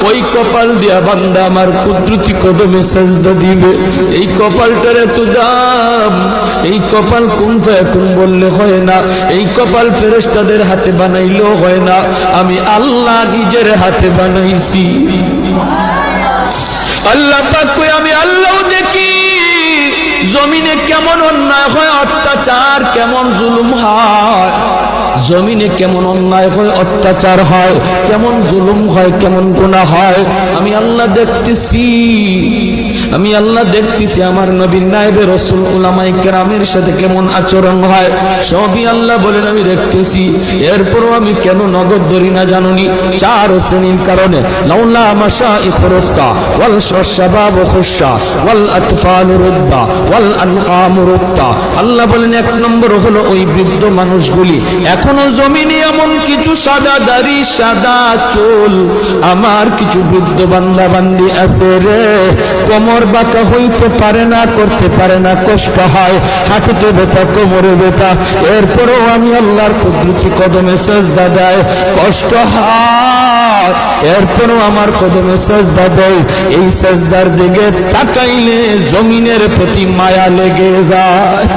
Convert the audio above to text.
ওই কপাল দিয়া বান্দা আমার কুদরতি কদমে সাজদা দিবে। এই কপালটার এত দাম, এই কপাল কোন ফায়াকুন বললে হয় না, এই কপাল ফেরেশতাদের হাতে বানাইলেও হয় না, আমি আল্লাহ নিজের হাতে বানাইছি। আল্লাহ পাক কই আমি আল্লাহ দেখি জমিনে কেমন অন্যায় হয়, অত্যাচার কেমন জুলুম হয়, জমিনে কেমন অন্যায় হয়, অত্যাচার হয়, কেমন জুলুম হয়, কেমন গুনাহ হয়, আমি আল্লাহ দেখতেছি। আমি আল্লাহ দেখতেছি আমার নবীর নায়েবে রাসূল উলামায়ে কেরামের সাথে কেমন আচরণ হয়, সবই আল্লাহ বলেন আমি দেখতেছি। এরপরও আমি কেন নগদ ধরি না জানুনি? 4 শ্রেণীর কারণে। লাউলা মাশাইখুর রুক্কা ওয়াল শাবাব খুশা ওয়াল আতফাল রুদ্দা ওয়াল আনআম রুক্তা। আল্লাহ বলেন 1 নম্বর হলো ওই বৃদ্ধ মানুষগুলি, এখনো জমিনে এমন কিছু সাদা দাড়ি সাদা চুল আমার কিছু বৃদ্ধ বান্দা বান্দি আছে রে, কোমর বাঁকা হইতে পারে না, করতে পারে না, কষ্ট হয়, হাঁটুতে ব্যথা, কোমরে ব্যথা, এরপরেও আমি আল্লাহর কুদরতি কদমে সাজদা দেয়, কষ্ট হয়, এরপরেও আমার কদমে সাজদা দেয়। এই সাজদার দিকে তাকাইলে জমিনের প্রতি মায়া লেগে যায়।